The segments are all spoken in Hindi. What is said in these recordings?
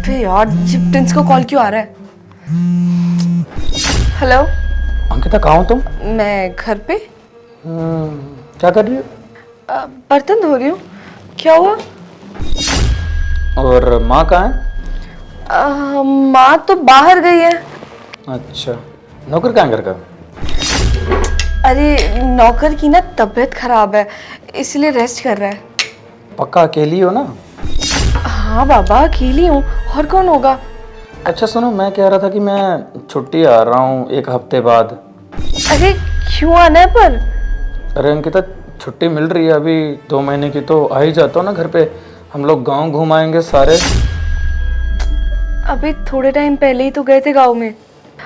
अबे यार, ये प्रिंस को कॉल क्यों आ रहा है? हेलो। अंकिता कहाँ हो तुम? मैं घर पे। क्या कर रही हो? बर्तन धो रही हूँ। क्या हुआ? और माँ कहाँ है? माँ तो बाहर गई है। अच्छा, नौकर कहाँ है घर का? अरे नौकर की ना तबीयत खराब है, इसलिए रेस्ट कर रहा है। पक्का अकेली हो ना? हाँ बाबा, अकेली हूँ, और कौन होगा? अच्छा सुनो, मैं कह रहा था कि मैं छुट्टी आ रहा हूँ 1 हफ्ते बाद। अरे क्यों आना है पर? अरे अंकिता, छुट्टी मिल रही है अभी 2 महीने की, तो आ ही जाता हूँ ना घर पे। हम लोग गांव घूम आएंगे सारे। अभी थोड़े टाइम पहले ही तो गए थे गाँव में।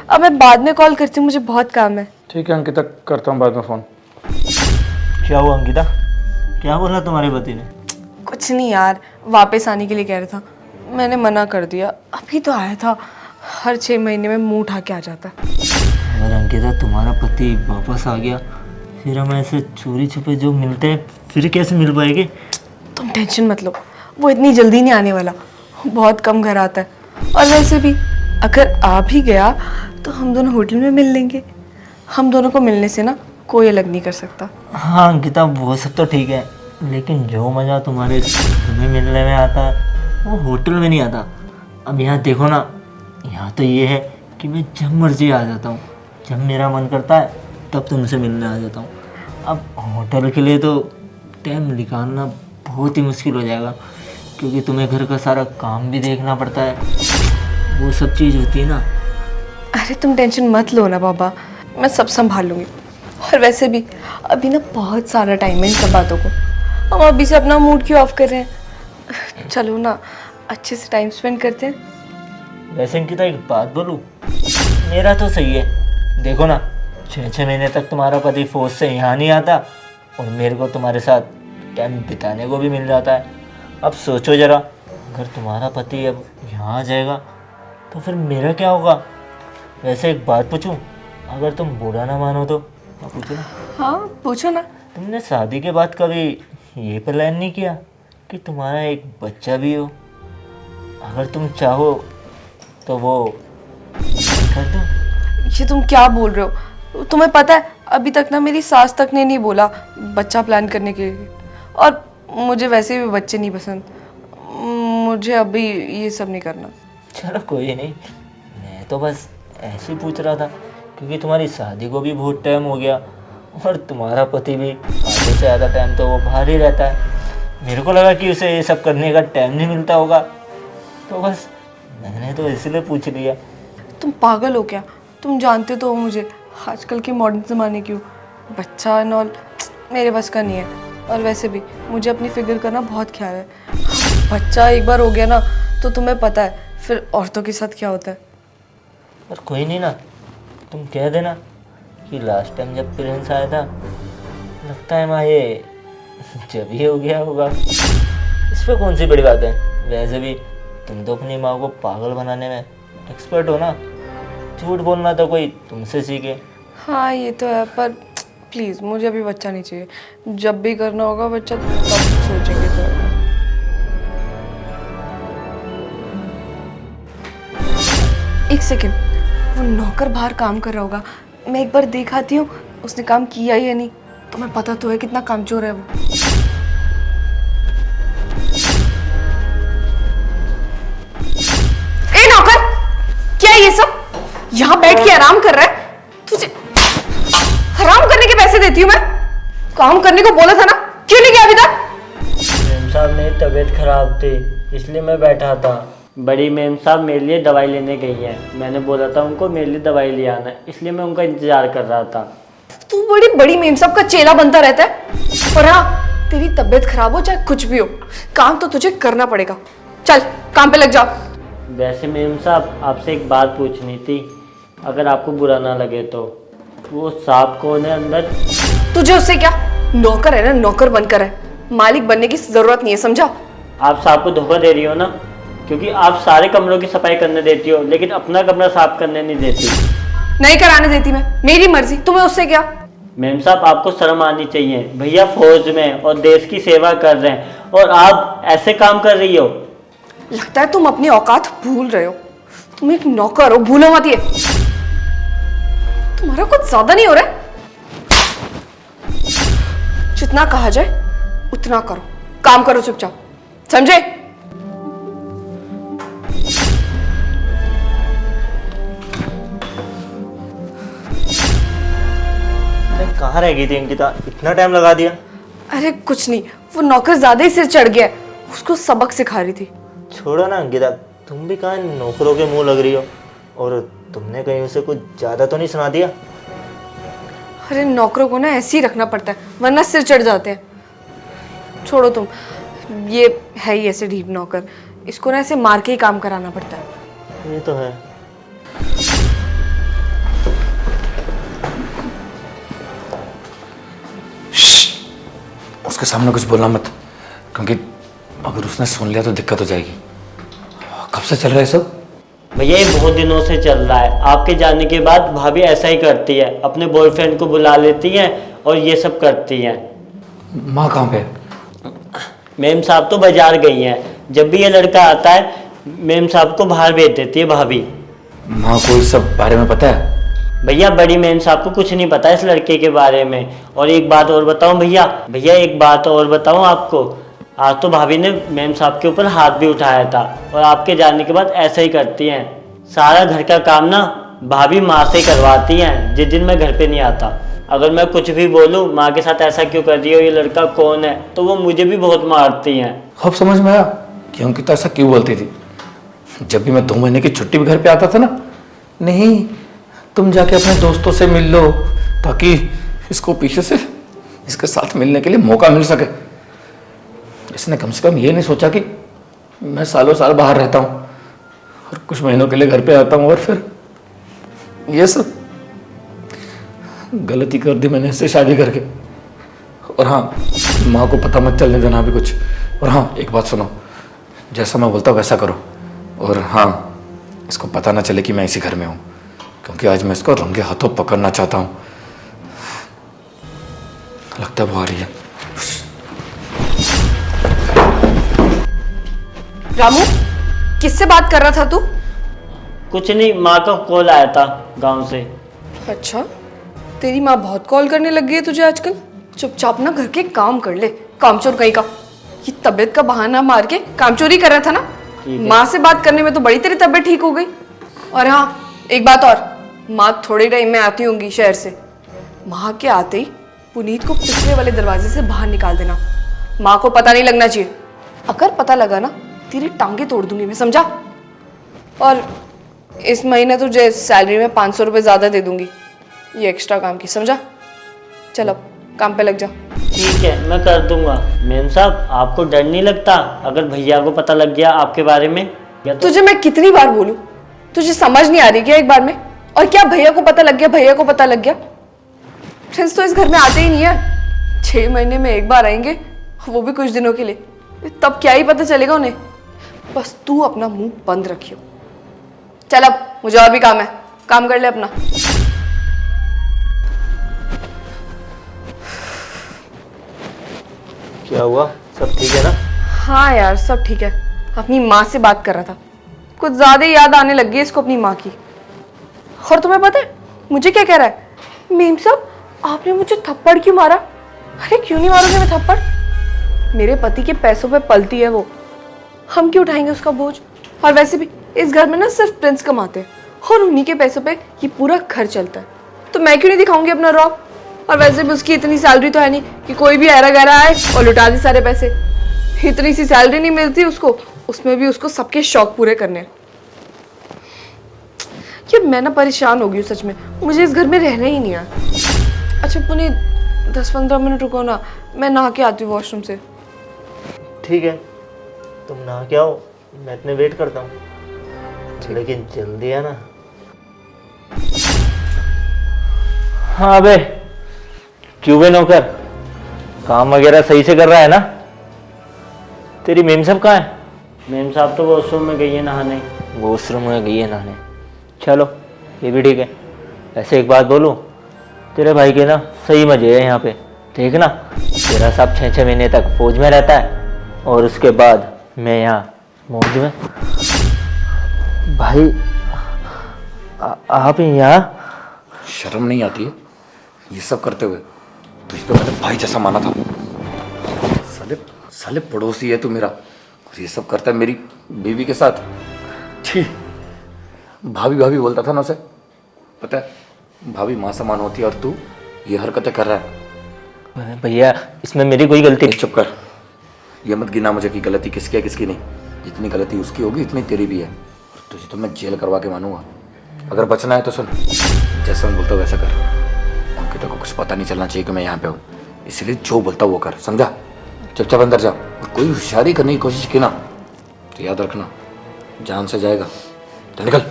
अब मैं बाद में कॉल करती हूँ, मुझे बहुत काम है। ठीक है अंकिता, करता हूँ बाद में फ़ोन। क्या हुआ अंकिता? क्या बोला तुम्हारे पति ने? कुछ नहीं यार, वापस आने के लिए कह रहा था, मैंने मना कर दिया। अभी तो आया था, हर 6 महीने में मुंह उठा के आ जाता है। अगर अंकिता तुम्हारा पति वापस आ गया, फिर हम ऐसे चोरी छुपे जो मिलते हैं फिर कैसे मिल पाएंगे? तुम टेंशन मत लो, वो इतनी जल्दी नहीं आने वाला, बहुत कम घर आता है। और वैसे भी अगर आ भी गया तो हम दोनों होटल में मिल लेंगे। हम दोनों को मिलने से ना कोई अलग नहीं कर सकता। हाँ अंकिता, वो सब तो ठीक है, लेकिन जो मज़ा तुम्हारे घर में मिलने में आता है वो होटल में नहीं आता। अब यहाँ देखो ना, यहाँ तो ये है कि मैं जब मर्जी आ जाता हूँ, जब मेरा मन करता है तब तुमसे मिलने आ जाता हूँ। अब होटल के लिए तो टाइम निकालना बहुत ही मुश्किल हो जाएगा, क्योंकि तुम्हें घर का सारा काम भी देखना पड़ता है, वो सब चीज़ होती है ना। अरे तुम टेंशन मत लो ना बाबा, मैं सब संभाल लूँगी। और वैसे भी अभी ना बहुत सारा टाइम है इन सब बातों को, हम अभी से अपना मूड क्यों ऑफ कर रहे हैं? चलो ना, अच्छे से टाइम स्पेंड करते हैं। वैसे अंकिता एक बात बोलूँ, मेरा तो सही है। देखो ना, 6 महीने तक तुम्हारा पति फौज से यहाँ नहीं आता और मेरे को तुम्हारे साथ टाइम बिताने को भी मिल जाता है। अब सोचो ज़रा, अगर तुम्हारा पति अब यहाँ आ जाएगा तो फिर मेरा क्या होगा? वैसे एक बात पूछूं, अगर तुम बुरा ना मानो तो? मैं पूछूं ना? हाँ पूछो ना। तुमने शादी के बाद कभी ये प्लान नहीं किया कि तुम्हारा एक बच्चा भी हो? अगर तुम चाहो तो वो कर दो। ये तुम क्या बोल रहे हो? तुम्हें पता है अभी तक ना मेरी सास तक ने नहीं बोला बच्चा प्लान करने के लिए। और मुझे वैसे भी बच्चे नहीं पसंद, मुझे अभी ये सब नहीं करना। चलो कोई नहीं, मैं तो बस ऐसे ही पूछ रहा था, क्योंकि तुम्हारी शादी को भी बहुत टाइम हो गया और तुम्हारा पति भी आधे से ज़्यादा टाइम तो वो बाहर ही रहता है। मेरे को लगा कि उसे ये सब करने का टाइम नहीं मिलता होगा, तो बस मैंने तो इसलिए पूछ लिया। तुम पागल हो क्या? तुम जानते तो हो मुझे, आजकल के मॉडर्न ज़माने की, बच्चा एंड ऑल मेरे बस का नहीं है। और वैसे भी मुझे अपनी फिगर का ना बहुत ख्याल है। बच्चा एक बार हो गया ना तो तुम्हें पता है फिर औरतों के साथ क्या होता है। पर कोई नहीं ना, तुम कह देना कि लास्ट टाइम जब प्रिंस आया था, लगता है माँ ये जब ही हो गया होगा। इस पर कौन सी बड़ी बात है? वैसे भी तुम तो अपनी माँ को पागल बनाने में एक्सपर्ट हो ना, झूठ बोलना तो कोई तुमसे सीखे। हाँ ये तो है, पर प्लीज़ मुझे अभी बच्चा नहीं चाहिए। जब भी करना होगा बच्चा तब सोचेंगे। तो एक सेकेंड, वो नौकर बाहर काम कर रहा होगा, मैं एक बार देख आती हूँ उसने काम किया या नहीं। तुम्हें पता तो है कितना कामचोर है वो। ए नौकर, क्या है ये सब? यहाँ बैठ के आराम कर रहा है? तुझे आराम करने के पैसे देती हूँ मैं, काम करने को बोला था ना, क्यों नहीं किया अभी तक? मेम साहब मेरी तबीयत खराब थी इसलिए मैं बैठा था। बड़ी मेम साहब मेरे लिए दवाई लेने गई हैं, मैंने बोला था उनको मेरे लिए दवाई ले आना, इसलिए मैं उनका इंतजार कर रहा था। तू बड़ी बड़ी मेम साहब का चेला बनता रहता है। पर हाँ, तेरी तबीयत खराब हो चाहे कुछ भी हो, काम तो तुझे करना पड़ेगा। चल काम पे लग जा। वैसे मेम साहब आपसे एक बात पूछनी थी, अगर आपको बुरा ना लगे तो। वो सांप कौन है अंदर? तुझे उससे क्या? नौकर है ना, नौकर बनकर है, मालिक बनने की जरूरत नहीं है, समझा? आप सांप को धोखा दे रही हो ना, क्योंकि आप सारे कमरों की सफाई करने देती हो लेकिन अपना कमरा साफ करने नहीं देती। नहीं कराने देती मैं, मेरी मर्जी, तुम्हें उससे क्या? मेम साहब आपको शर्म आनी चाहिए, भैया फौज में और देश की सेवा कर रहे हैं और आप ऐसे काम कर रही हो। लगता है तुम अपनी औकात भूल रहे हो। तुम एक नौकर हो, भूलो मत ये। तुम्हारा कुछ ज्यादा नहीं हो रहा है? जितना कहा जाए उतना करो, काम करो चुपचाप, समझे? कहाँ रह गई थी अंकिता, इतना टाइम लगा दिया? अरे कुछ नहीं, वो नौकर ज्यादा ही सिर चढ़ गया है, उसको सबक सिखा रही थी। छोड़ो ना अंकिता, तुम भी कहाँ नौकरों के मुंह लग रही हो, और तुमने कहीं उसे कुछ ज़्यादा तो नहीं सुना दिया? अरे नौकरों को ना ऐसे ही रखना पड़ता है, वरना सिर चढ़ जाते हैं। छोड़ो तुम, ये है ही ऐसे ढीठ नौकर, इसको ना ऐसे मार के ही काम कराना पड़ता है। ये तो है। उसके सामने कुछ बोलना मत, क्योंकि अगर उसने सुन लिया तो दिक्कत हो जाएगी। कब से चल रहा है सब? भैया ये बहुत दिनों से चल रहा है। आपके जाने के बाद भाभी ऐसा ही करती है, अपने बॉयफ्रेंड को बुला लेती हैं और ये सब करती हैं। माँ कहाँ पे? मेम साहब तो बाजार गई हैं। जब भी ये लड़का आता है मेम साहब को बाहर भेज देती है भाभी। माँ को इस सब बारे में पता है? भैया बड़ी मेम साहब को कुछ नहीं पता इस लड़के के बारे में। और एक बात और बताऊं भैया एक बात और बताऊं आपको, आज तो भाभी ने मेम साहब के ऊपर हाथ भी उठाया था, और आपके जाने के बाद ऐसा ही करती हैं। सारा घर का काम ना भाभी माँ से ही करवाती हैं जिस दिन मैं घर पे नहीं आता। अगर मैं कुछ भी बोलूं माँ के साथ ऐसा क्यों कर रही हो, ये लड़का कौन है, तो वो मुझे भी बहुत मारती हैं। अब समझ में आया कि अंकिता ऐसा क्यों बोलती थी। जब भी मैं 2 महीने की छुट्टी पे घर पे आता था ना, नहीं तुम जाके अपने दोस्तों से मिल लो ताकि इसको पीछे से इसके साथ मिलने के लिए मौका मिल सके। इसने कम से कम ये नहीं सोचा कि मैं सालों साल बाहर रहता हूँ और कुछ महीनों के लिए घर पे आता हूँ, और फिर ये सब गलती कर दी मैंने इससे शादी करके। और हाँ, माँ को पता मत चलने देना भी कुछ। और हाँ, एक बात सुनो, जैसा मैं बोलता हूँ वैसा करो। और हाँ, इसको पता ना चले कि मैं इसी घर में हूँ, क्योंकि आज मैं इसको रंगे हाथों पकड़ना चाहता हूँ। लगता है वो आ रही है। रामू, किससे बात कर रहा था तू? कुछ नहीं, माँ का कॉल आया था गांव से। अच्छा, तेरी माँ बहुत कॉल करने लग गई है तुझे आजकल। चुपचाप ना घर के काम कर ले, कामचोर कहीं का। ये तबीयत का बहाना मार के कामचोरी कर रहा था ना। माँ से बात करने में तो बड़ी तेरी तबीयत ठीक हो गई। और हाँ, एक बात और, माँ थोड़े टाइम में आती होंगी शहर से। माँ के आते ही पुनीत को पिछले वाले दरवाजे से बाहर निकाल देना। माँ को पता नहीं लगना चाहिए। अगर पता लगा ना, तेरी टांगे तोड़ दूंगी मैं, समझा? और इस महीने तुझे सैलरी में 500 रुपये ज़्यादा दे दूंगी, ये एक्स्ट्रा काम की, समझा? चल अब काम पे लग जा। ठीक है, मैं कर दूंगा। मेम साहब, आपको डर नहीं लगता अगर भैया को पता लग गया आपके बारे में? या तो तुझे मैं कितनी बार बोलूं, तुझे समझ नहीं आ रही क्या एक बार में? और क्या भैया को पता लग गया? भैया को पता लग गया? फ्रेंड्स तो इस घर में आते ही नहीं है, 6 महीने में एक बार आएंगे, वो भी कुछ दिनों के लिए। तब क्या ही पता चलेगा उन्हें। बस तू अपना मुंह बंद रखियो। चल अब मुझे और भी काम है, काम कर ले अपना। क्या हुआ, सब ठीक है ना? हाँ यार, सब ठीक है। अपनी माँ से बात कर रहा था, कुछ ज्यादा ही याद आने लग गई इसको अपनी माँ की। और तुम्हें पता है मुझे क्या कह रहा है? मेम साहब, आपने मुझे थप्पड़ क्यों मारा? अरे क्यों नहीं मारोगे मैं थप्पड़? मेरे पति के पैसों पे पलती है वो, हम क्यों उठाएंगे उसका बोझ? और वैसे भी इस घर में ना सिर्फ प्रिंस कमाते हैं, और उन्हीं के पैसों पे ये पूरा घर चलता है, तो मैं क्यों नहीं दिखाऊंगी अपना रौब? और वैसे भी उसकी इतनी सैलरी तो है नहीं कि कोई भी ऐरा गैरा आए और लुटा दे सारे पैसे। इतनी सी सैलरी नहीं मिलती उसको, उसमें भी उसको सबके शौक पूरे करने हैं। यार मैं ना परेशान हो गई हूँ सच में, मुझे इस घर में रहना ही नहीं है। अच्छा पुनीत, 10-15 मिनट रुको ना, मैं नहा के आती हूँ वॉशरूम से। ठीक है, तुम नहा के आओ, मैं इतने वेट करता हूँ, लेकिन जल्दी है ना। हाँ बे, क्यों बे नौकर, काम वगैरह सही से कर रहा है ना? तेरी मेम साहब कहाँ है? मेम साहब तो वॉशरूम में गई है नहाने। वॉशरूम में गई है नहाने। चलो ये भी ठीक है। ऐसे एक बात बोलूँ, तेरे भाई के ना सही मजे है यहाँ पे। ठीक ना, तेरा साहब 6-6 महीने तक फौज में रहता है, और उसके बाद मैं यहाँ मौज में भाई आप यहाँ? शर्म नहीं आती है ये सब करते हुए? तुझे तो मैंने भाई जैसा माना था। साले साले पड़ोसी है तू मेरा, और ये सब करता है मेरी बीवी के साथ। छी, भाभी भाभी बोलता था ना उसे, पता है भाभी माँ समान होती है और तू ये हरकतें कर रहा है। भैया इसमें मेरी कोई गलती नहीं। चुप कर, ये मत गिना मुझे कि गलती किसकी है किसकी नहीं। जितनी गलती उसकी होगी इतनी तेरी भी है, और तुझे तो मैं जेल करवा के मानूंगा। अगर बचना है तो सुन, जैसा मैं बोलता हूँ वैसा कर। अंकिता को कुछ पता नहीं चलना चाहिए कि मैं यहाँ पे हूँ, इसलिए जो बोलता वो कर, समझा? चुपचाप अंदर जाओ, और कोई होशियारी करने की कोशिश की ना तो याद रखना जान से जाएगा। तो निकल।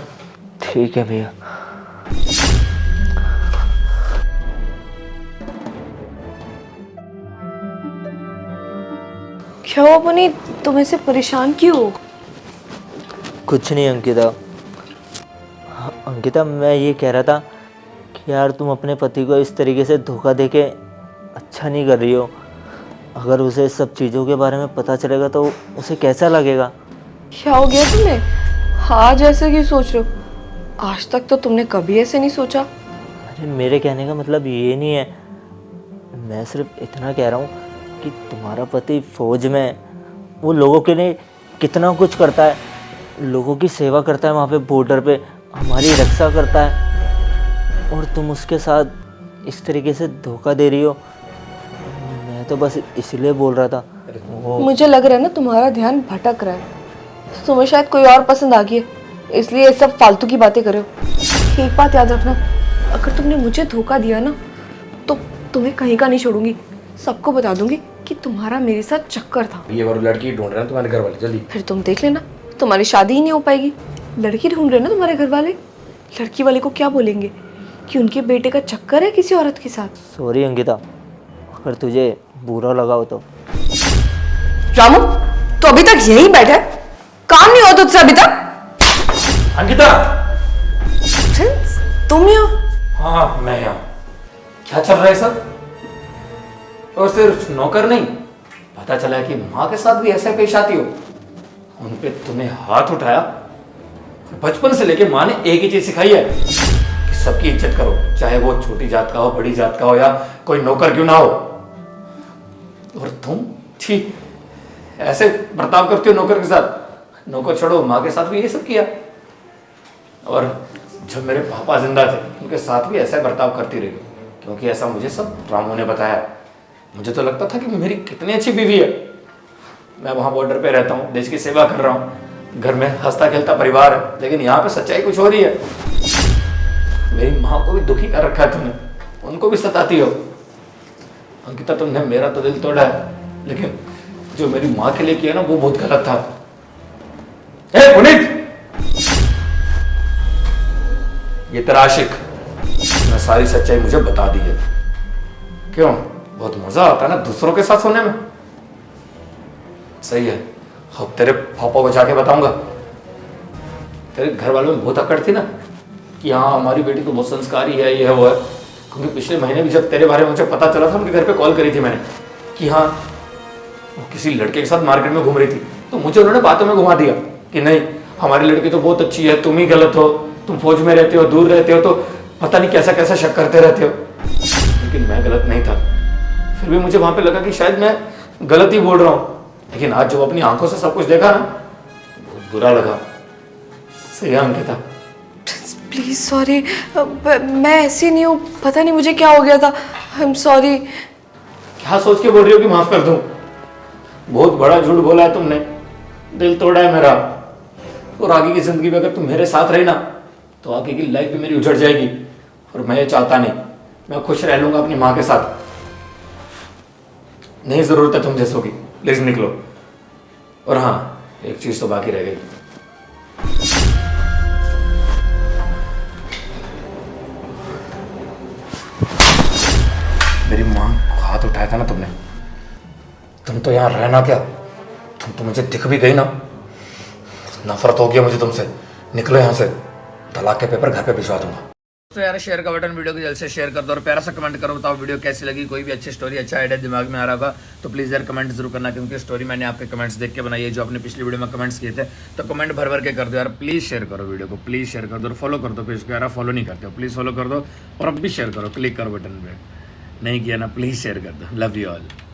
ठीक है भैया। क्या हुआ पुनीत, तुम ऐसे परेशान क्यों हो? कुछ नहीं अंकिता। अंकिता मैं ये कह रहा था कि यार तुम अपने पति को इस तरीके से धोखा देके अच्छा नहीं कर रही हो। अगर उसे सब चीज़ों के बारे में पता चलेगा तो उसे कैसा लगेगा? क्या हो गया तुम्हें? आज ऐसे क्यों सोच रहे हो? आज तक तो तुमने कभी ऐसे नहीं सोचा। अरे मेरे कहने का मतलब ये नहीं है, मैं सिर्फ इतना कह रहा हूँ कि तुम्हारा पति फौज में है, वो लोगों के लिए कितना कुछ करता है, लोगों की सेवा करता है, वहाँ पे बॉर्डर पे हमारी रक्षा करता है, और तुम उसके साथ इस तरीके से धोखा दे रही हो। मैं तो बस इसलिए बोल रहा था। मुझे लग रहा है ना तुम्हारा ध्यान भटक रहा है, तुम्हें शायद कोई और पसंद आ गई है, इसलिए ये सब फालतू की बातें कर रहे हो। एक बात याद रखना, अगर तुमने मुझे धोखा दिया ना तो तुम्हें कहीं का नहीं छोड़ूंगी, सबको बता दूंगी कि तुम्हारा मेरे साथ चक्कर था। ये बार लड़की ढूंढ रहे हैं तुम्हारे घर वाले, जल्दी। फिर तुम देख लेना, तुम्हारी शादी ही नहीं हो पाएगी। लड़की ढूंढ रहे ना तुम्हारे घर वाले, लड़की वाले को क्या बोलेंगे कि उनके बेटे का चक्कर है किसी औरत के साथ। सॉरी अंकिता, अगर तुझे बुरा लगा हो तो। रामू, तो अभी तक यहीं बैठा है, काम नहीं हुआ तुझसे अभी तक? अंकिता! प्रिंस, तुम यहाँ? हाँ मैं यहाँ। क्या चल रहा है सब? और सिर्फ नौकर नहीं, पता चला कि माँ के साथ भी ऐसे पेश आती हो। उन पे तुमने हाथ उठाया। बचपन से लेके माँ ने एक ही चीज सिखाई है कि सबकी इज्जत करो, चाहे वो छोटी जात का हो, बड़ी जात का हो, या कोई नौकर क्यों ना हो। और तुम ठीक ऐसे बर्ताव करती हो नौकर के साथ। नौकर छोड़ो, माँ के साथ भी ये सब किया। और जब मेरे पापा जिंदा थे उनके साथ भी ऐसा बर्ताव करती रही, क्योंकि ऐसा मुझे सब रामू ने बताया। मुझे तो लगता था कि मेरी कितनी अच्छी बीवी है। मैं वहाँ बॉर्डर पे रहता हूँ, देश की सेवा कर रहा हूँ, घर में हंसता खेलता परिवार है, लेकिन यहाँ पे सच्चाई कुछ हो रही है। मेरी माँ को भी दुखी कर रखा है तुमने, उनको भी सताती हो। अंकिता तुमने मेरा तो दिल तोड़ा है, लेकिन जो मेरी माँ के लिए किया ना वो बहुत गलत था। ए पुनीत, ये तेरा आशिक ने सारी सच्चाई मुझे बता दी है। क्यों, बहुत मजा आता है ना दूसरों के साथ सोने में? सही है, अब तेरे पापा को जाके बताऊंगा। तेरे घर वालों में बहुत अकड़ थी ना कि हाँ हमारी बेटी तो बहुत संस्कारी है, ये है वो है। क्योंकि पिछले महीने भी जब तेरे बारे में मुझे पता चला था, उनके घर पे कॉल करी थी मैंने कि हाँ वो किसी लड़के के साथ मार्केट में घूम रही थी, तो मुझे उन्होंने बातों में घुमा दिया कि नहीं हमारी लड़की तो बहुत अच्छी है, तुम ही गलत हो, तुम फौज में रहते हो, दूर रहते हो, तो पता नहीं कैसा कैसा शक करते रहते हो। लेकिन मैं गलत नहीं था, फिर भी मुझे वहां पे लगा कि शायद मैं गलत ही बोल रहा हूँ। लेकिन आज जब अपनी आंखों से सब कुछ देखा ना, बहुत बुरा लगा। सही है अंकिता? प्लीज सॉरी, मैं ऐसी नहीं हूँ, पता नहीं मुझे क्या हो गया था। I am sorry. क्या सोच के बोल रही हो कि माफ कर दूं? बहुत बड़ा झूठ बोला है तुमने, दिल तोड़ा है मेरा। और आगे की जिंदगी में अगर तुम मेरे साथ रही ना तो आगे की लाइफ भी मेरी उजड़ जाएगी, और मैं ये चाहता नहीं। मैं खुश रह लूंगा अपनी माँ के साथ। नहीं जरूरत है तुम जैसों की, प्लीज निकलो। और हाँ, एक चीज तो बाकी रह गई। मेरी माँ को हाथ उठाया था ना तुमने, तुम तो यहाँ रहना क्या, तुम तो मुझे दिख भी गई ना। नफरत हो गया मुझे तुमसे। निकलो यहाँ से, तलाक के पेपर घर पे भिजवा दूंगा। तो यार शेयर का बटन वीडियो को जल्द से शेयर कर दो और प्यारा सा कमेंट करो, बताओ वीडियो कैसी लगी। कोई भी अच्छी स्टोरी, अच्छा आइडिया दिमाग में आ रहा होगा तो प्लीज़ यार कमेंट जरूर करना, क्योंकि स्टोरी मैंने आपके कमेंट्स देख के बनाई है। जो आपने पिछली वीडियो में कमेंट्स किए थे तो कमेंट भर भर के कर दो यार। प्लीज़ शेयर करो वीडियो को, प्लीज़ शेयर कर दो और फॉलो कर दो पेज को यार। फॉलो नहीं करते हो प्लीज़ फॉलो कर दो और अब भी शेयर करो, क्लिक करो बटन पर। नहीं किया ना, प्लीज़ शेयर कर दो। Love you all.